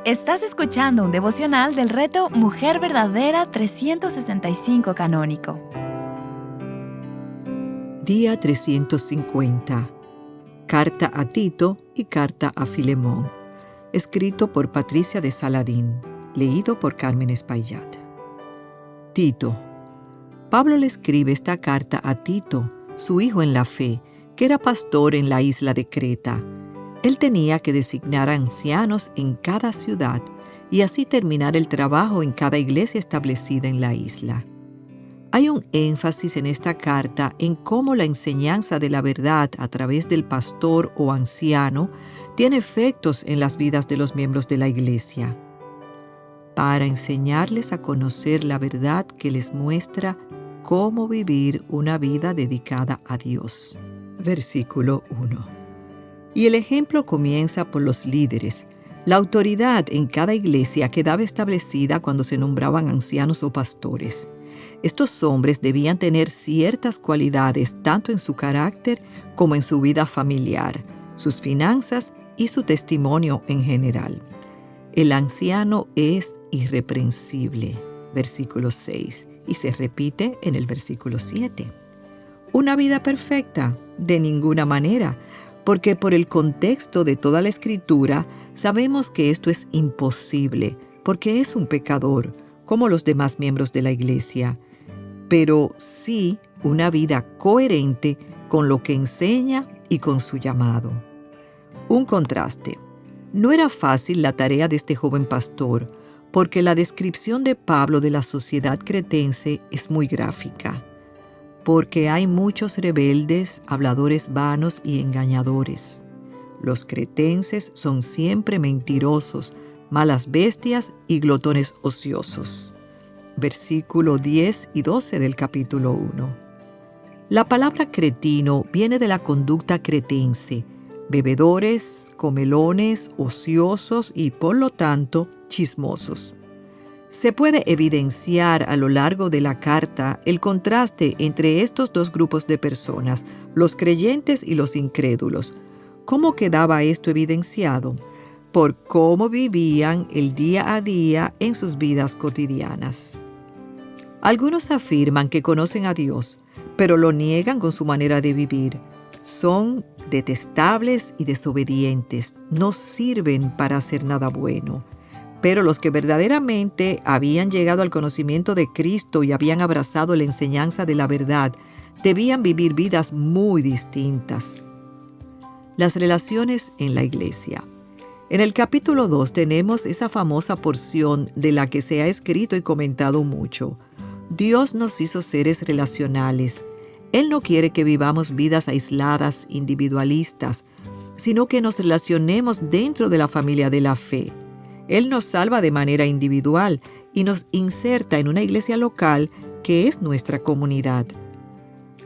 Estás escuchando un devocional del reto Mujer Verdadera 365 Canónico. Día 350. Carta a Tito y carta a Filemón. Escrito por Patricia de Saladín. Leído por Carmen Espaillat. Tito. Pablo le escribe esta carta a Tito, su hijo en la fe, que era pastor en la isla de Creta. Él tenía que designar a ancianos en cada ciudad y así terminar el trabajo en cada iglesia establecida en la isla. Hay un énfasis en esta carta en cómo la enseñanza de la verdad a través del pastor o anciano tiene efectos en las vidas de los miembros de la iglesia, para enseñarles a conocer la verdad que les muestra cómo vivir una vida dedicada a Dios. Versículo 1. Y el ejemplo comienza por los líderes. La autoridad en cada iglesia quedaba establecida cuando se nombraban ancianos o pastores. Estos hombres debían tener ciertas cualidades tanto en su carácter como en su vida familiar, sus finanzas y su testimonio en general. El anciano es irreprensible, versículo 6, y se repite en el versículo 7. ¿Una vida perfecta? De ninguna manera, porque por el contexto de toda la Escritura sabemos que esto es imposible, porque es un pecador, como los demás miembros de la iglesia, pero sí una vida coherente con lo que enseña y con su llamado. Un contraste. No era fácil la tarea de este joven pastor, porque la descripción de Pablo de la sociedad cretense es muy gráfica. Porque hay muchos rebeldes, habladores vanos y engañadores. Los cretenses son siempre mentirosos, malas bestias y glotones ociosos. Versículo 10 y 12 del capítulo 1. La palabra cretino viene de la conducta cretense, bebedores, comelones, ociosos y por lo tanto chismosos. Se puede evidenciar a lo largo de la carta el contraste entre estos dos grupos de personas, los creyentes y los incrédulos. ¿Cómo quedaba esto evidenciado? Por cómo vivían el día a día en sus vidas cotidianas. Algunos afirman que conocen a Dios, pero lo niegan con su manera de vivir. Son detestables y desobedientes, no sirven para hacer nada bueno. Pero los que verdaderamente habían llegado al conocimiento de Cristo y habían abrazado la enseñanza de la verdad, debían vivir vidas muy distintas. Las relaciones en la iglesia. En el capítulo 2 tenemos esa famosa porción de la que se ha escrito y comentado mucho. Dios nos hizo seres relacionales. Él no quiere que vivamos vidas aisladas, individualistas, sino que nos relacionemos dentro de la familia de la fe. Él nos salva de manera individual y nos inserta en una iglesia local que es nuestra comunidad.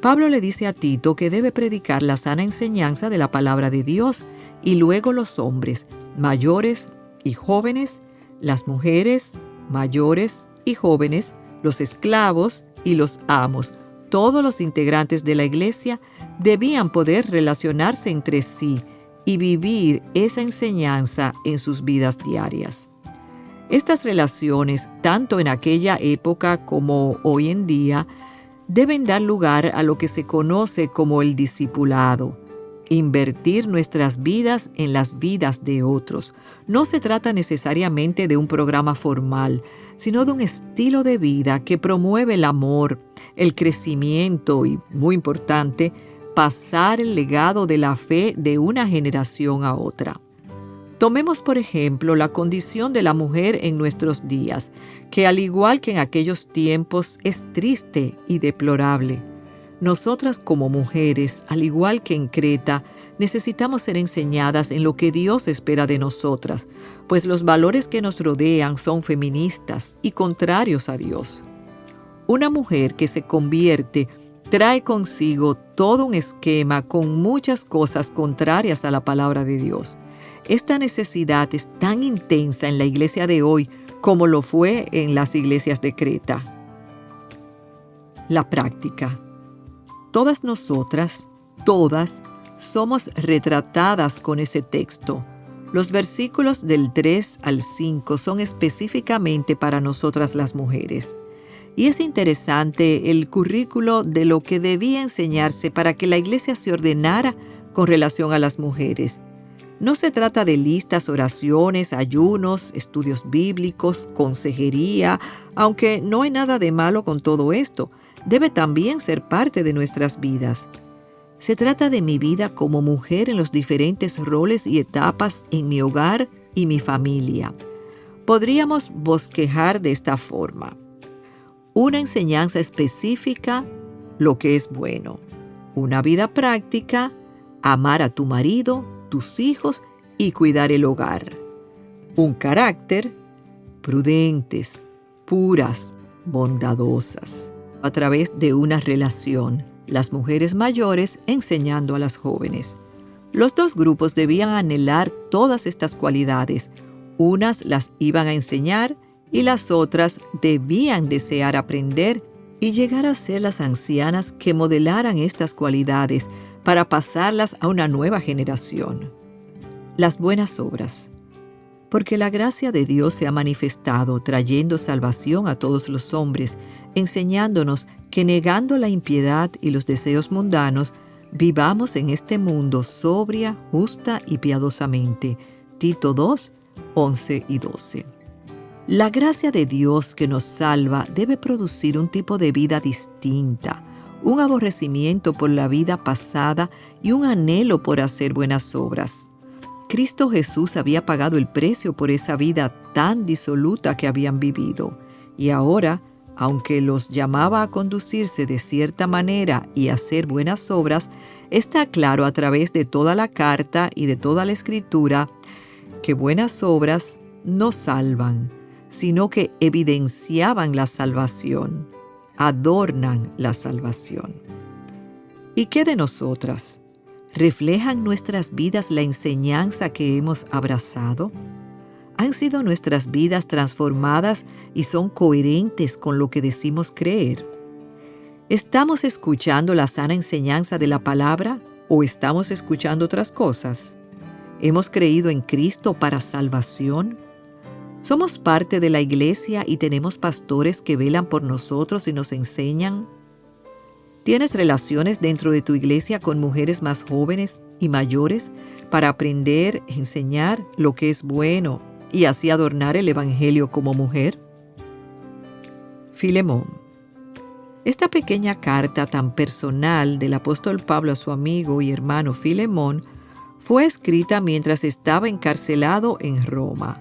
Pablo le dice a Tito que debe predicar la sana enseñanza de la palabra de Dios y luego los hombres, mayores y jóvenes, las mujeres, mayores y jóvenes, los esclavos y los amos, todos los integrantes de la iglesia debían poder relacionarse entre sí y vivir esa enseñanza en sus vidas diarias. Estas relaciones, tanto en aquella época como hoy en día, deben dar lugar a lo que se conoce como el discipulado. Invertir nuestras vidas en las vidas de otros. No se trata necesariamente de un programa formal, sino de un estilo de vida que promueve el amor, el crecimiento y, muy importante, pasar el legado de la fe de una generación a otra. Tomemos, por ejemplo, la condición de la mujer en nuestros días, que al igual que en aquellos tiempos es triste y deplorable. Nosotras como mujeres, al igual que en Creta, necesitamos ser enseñadas en lo que Dios espera de nosotras, pues los valores que nos rodean son feministas y contrarios a Dios. Una mujer que se convierte trae consigo todo un esquema con muchas cosas contrarias a la palabra de Dios. Esta necesidad es tan intensa en la iglesia de hoy como lo fue en las iglesias de Creta. La práctica. Todas nosotras, todas, somos retratadas con ese texto. Los versículos del 3 al 5 son específicamente para nosotras las mujeres. Y es interesante el currículo de lo que debía enseñarse para que la iglesia se ordenara con relación a las mujeres. No se trata de listas, oraciones, ayunos, estudios bíblicos, consejería, aunque no hay nada de malo con todo esto. Debe también ser parte de nuestras vidas. Se trata de mi vida como mujer en los diferentes roles y etapas en mi hogar y mi familia. Podríamos bosquejar de esta forma. Una enseñanza específica, lo que es bueno. Una vida práctica, amar a tu marido, tus hijos y cuidar el hogar. Un carácter, prudentes, puras, bondadosas. A través de una relación, las mujeres mayores enseñando a las jóvenes. Los dos grupos debían anhelar todas estas cualidades. Unas las iban a enseñar y las otras debían desear aprender y llegar a ser las ancianas que modelaran estas cualidades para pasarlas a una nueva generación. Las buenas obras. Porque la gracia de Dios se ha manifestado trayendo salvación a todos los hombres, enseñándonos que negando la impiedad y los deseos mundanos, vivamos en este mundo sobria, justa y piadosamente. Tito 2, 11 y 12. La gracia de Dios que nos salva debe producir un tipo de vida distinta, un aborrecimiento por la vida pasada y un anhelo por hacer buenas obras. Cristo Jesús había pagado el precio por esa vida tan disoluta que habían vivido, y ahora, aunque los llamaba a conducirse de cierta manera y a hacer buenas obras, está claro a través de toda la carta y de toda la Escritura que buenas obras no salvan, sino que evidenciaban la salvación, adornan la salvación. ¿Y qué de nosotras? ¿Reflejan nuestras vidas la enseñanza que hemos abrazado? ¿Han sido nuestras vidas transformadas y son coherentes con lo que decimos creer? ¿Estamos escuchando la sana enseñanza de la palabra o estamos escuchando otras cosas? ¿Hemos creído en Cristo para salvación? ¿Somos parte de la iglesia y tenemos pastores que velan por nosotros y nos enseñan? ¿Tienes relaciones dentro de tu iglesia con mujeres más jóvenes y mayores para aprender, enseñar lo que es bueno y así adornar el evangelio como mujer? Filemón. Esta pequeña carta tan personal del apóstol Pablo a su amigo y hermano Filemón fue escrita mientras estaba encarcelado en Roma.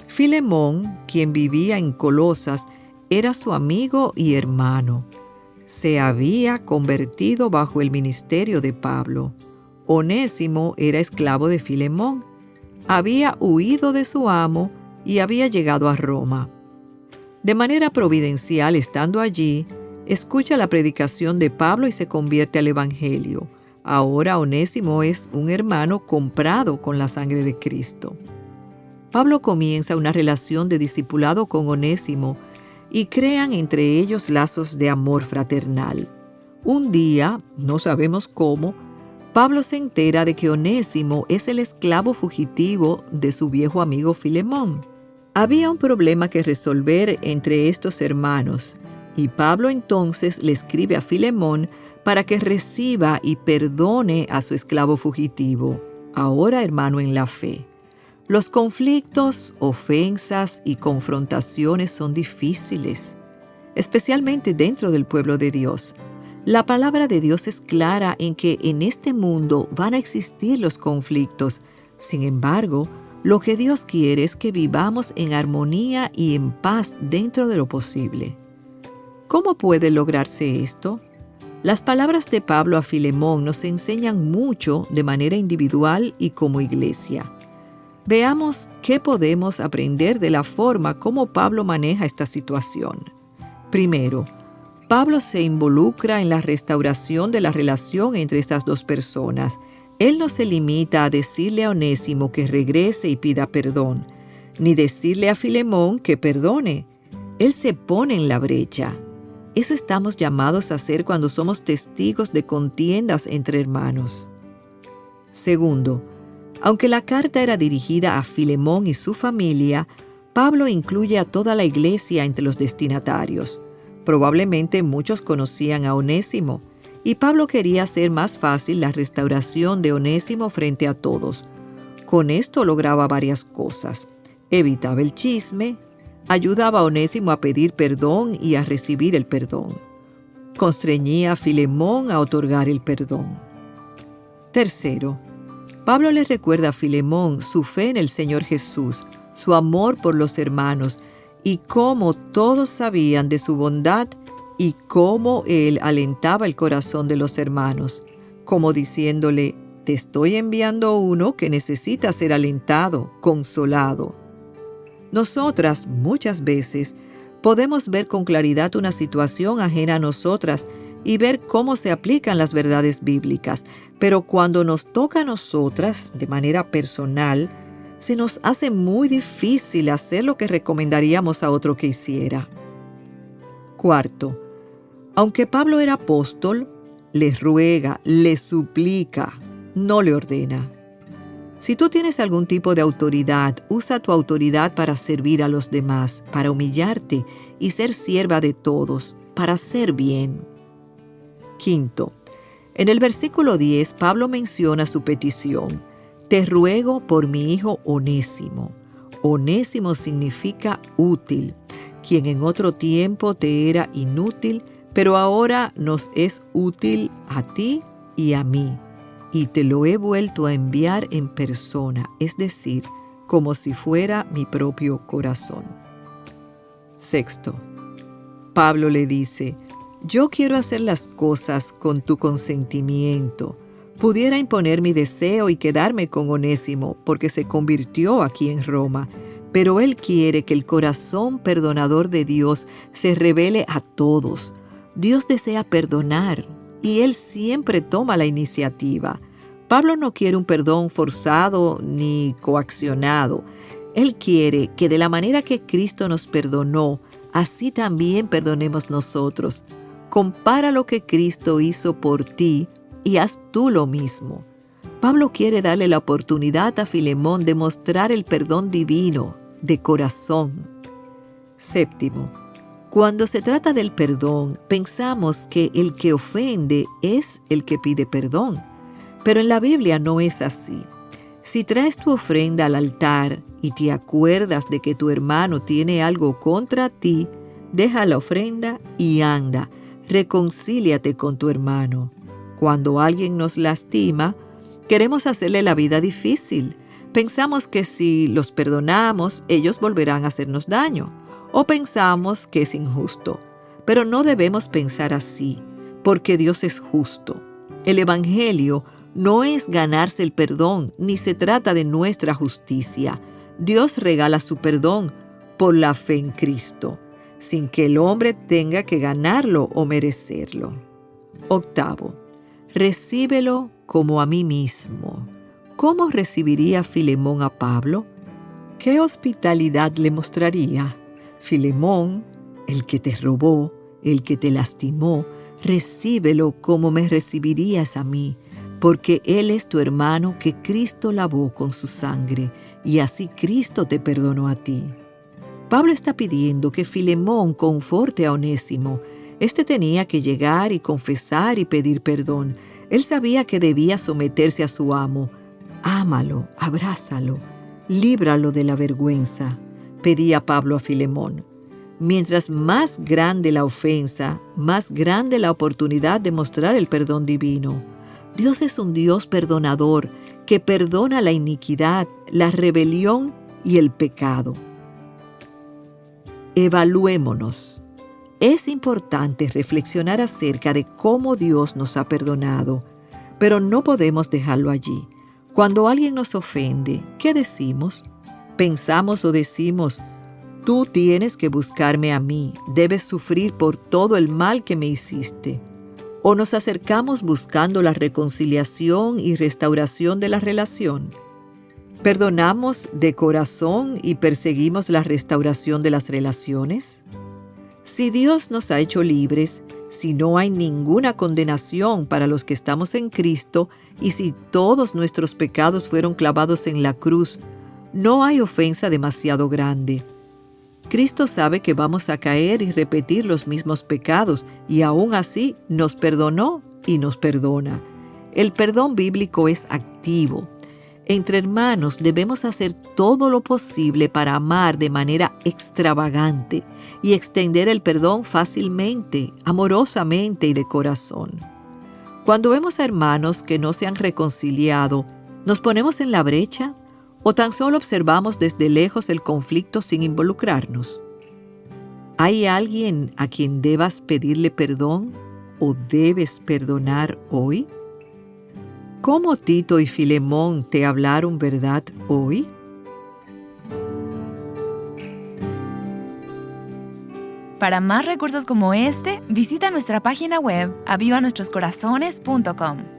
Filemón, quien vivía en Colosas, era su amigo y hermano. Se había convertido bajo el ministerio de Pablo. Onésimo era esclavo de Filemón. Había huido de su amo y había llegado a Roma. De manera providencial, estando allí, escucha la predicación de Pablo y se convierte al evangelio. Ahora Onésimo es un hermano comprado con la sangre de Cristo. Pablo comienza una relación de discipulado con Onésimo y crean entre ellos lazos de amor fraternal. Un día, no sabemos cómo, Pablo se entera de que Onésimo es el esclavo fugitivo de su viejo amigo Filemón. Había un problema que resolver entre estos hermanos, y Pablo entonces le escribe a Filemón para que reciba y perdone a su esclavo fugitivo, ahora hermano en la fe. Los conflictos, ofensas y confrontaciones son difíciles, especialmente dentro del pueblo de Dios. La palabra de Dios es clara en que en este mundo van a existir los conflictos. Sin embargo, lo que Dios quiere es que vivamos en armonía y en paz dentro de lo posible. ¿Cómo puede lograrse esto? Las palabras de Pablo a Filemón nos enseñan mucho de manera individual y como iglesia. Veamos qué podemos aprender de la forma como Pablo maneja esta situación. Primero, Pablo se involucra en la restauración de la relación entre estas dos personas. Él no se limita a decirle a Onésimo que regrese y pida perdón, ni decirle a Filemón que perdone. Él se pone en la brecha. Eso estamos llamados a hacer cuando somos testigos de contiendas entre hermanos. Segundo, Aunque la carta era dirigida a Filemón y su familia, Pablo incluye a toda la iglesia entre los destinatarios. Probablemente muchos conocían a Onésimo, y Pablo quería hacer más fácil la restauración de Onésimo frente a todos. Con esto lograba varias cosas. Evitaba el chisme, ayudaba a Onésimo a pedir perdón y a recibir el perdón. Constreñía a Filemón a otorgar el perdón. Tercero, Pablo le recuerda a Filemón su fe en el Señor Jesús, su amor por los hermanos y cómo todos sabían de su bondad y cómo él alentaba el corazón de los hermanos, como diciéndole: te estoy enviando uno que necesita ser alentado, consolado. Nosotras muchas veces podemos ver con claridad una situación ajena a nosotras y ver cómo se aplican las verdades bíblicas, pero cuando nos toca a nosotras de manera personal, se nos hace muy difícil hacer lo que recomendaríamos a otro que hiciera. Cuarto, aunque Pablo era apóstol, le ruega, le suplica, no le ordena. Si tú tienes algún tipo de autoridad, usa tu autoridad para servir a los demás, para humillarte y ser sierva de todos, para hacer bien. Quinto, en el versículo 10, Pablo menciona su petición: te ruego por mi hijo Onésimo. Onésimo significa útil, quien en otro tiempo te era inútil, pero ahora nos es útil a ti y a mí, y te lo he vuelto a enviar en persona, es decir, como si fuera mi propio corazón. Sexto, Pablo le dice: yo quiero hacer las cosas con tu consentimiento. Pudiera imponer mi deseo y quedarme con Onésimo, porque se convirtió aquí en Roma, pero él quiere que el corazón perdonador de Dios se revele a todos. Dios desea perdonar, y él siempre toma la iniciativa. Pablo no quiere un perdón forzado ni coaccionado. Él quiere que de la manera que Cristo nos perdonó, así también perdonemos nosotros. Compara lo que Cristo hizo por ti y haz tú lo mismo. Pablo quiere darle la oportunidad a Filemón de mostrar el perdón divino de corazón. Séptimo, cuando se trata del perdón, pensamos que el que ofende es el que pide perdón. Pero en la Biblia no es así. Si traes tu ofrenda al altar y te acuerdas de que tu hermano tiene algo contra ti, deja la ofrenda y anda. Reconcíliate con tu hermano. Cuando alguien nos lastima, queremos hacerle la vida difícil. Pensamos que si los perdonamos, ellos volverán a hacernos daño. O pensamos que es injusto. Pero no debemos pensar así, porque Dios es justo. El Evangelio no es ganarse el perdón, ni se trata de nuestra justicia. Dios regala su perdón por la fe en Cristo, sin que el hombre tenga que ganarlo o merecerlo. Octavo, recíbelo como a mí mismo. ¿Cómo recibiría Filemón a Pablo? ¿Qué hospitalidad le mostraría? Filemón, el que te robó, el que te lastimó, recíbelo como me recibirías a mí, porque él es tu hermano que Cristo lavó con su sangre, y así Cristo te perdonó a ti. Pablo está pidiendo que Filemón conforte a Onésimo. Este tenía que llegar y confesar y pedir perdón. Él sabía que debía someterse a su amo. Ámalo, abrázalo, líbralo de la vergüenza, pedía Pablo a Filemón. Mientras más grande la ofensa, más grande la oportunidad de mostrar el perdón divino. Dios es un Dios perdonador que perdona la iniquidad, la rebelión y el pecado. Evaluémonos. Es importante reflexionar acerca de cómo Dios nos ha perdonado, pero no podemos dejarlo allí. Cuando alguien nos ofende, ¿qué decimos? Pensamos o decimos: tú tienes que buscarme a mí, debes sufrir por todo el mal que me hiciste. O nos acercamos buscando la reconciliación y restauración de la relación. ¿Perdonamos de corazón y perseguimos la restauración de las relaciones? Si Dios nos ha hecho libres, Si no hay ninguna condenación para los que estamos en Cristo, y si todos nuestros pecados fueron clavados en la cruz, no hay ofensa demasiado grande. Cristo sabe que vamos a caer y repetir los mismos pecados, y aún así nos perdonó y nos perdona. El perdón bíblico es activo. Entre hermanos debemos hacer todo lo posible para amar de manera extravagante y extender el perdón fácilmente, amorosamente y de corazón. Cuando vemos a hermanos que no se han reconciliado, ¿nos ponemos en la brecha o tan solo observamos desde lejos el conflicto sin involucrarnos? ¿Hay alguien a quien debas pedirle perdón o debes perdonar hoy? ¿Cómo Tito y Filemón te hablaron verdad hoy? Para más recursos como este, visita nuestra página web avivanuestroscorazones.com.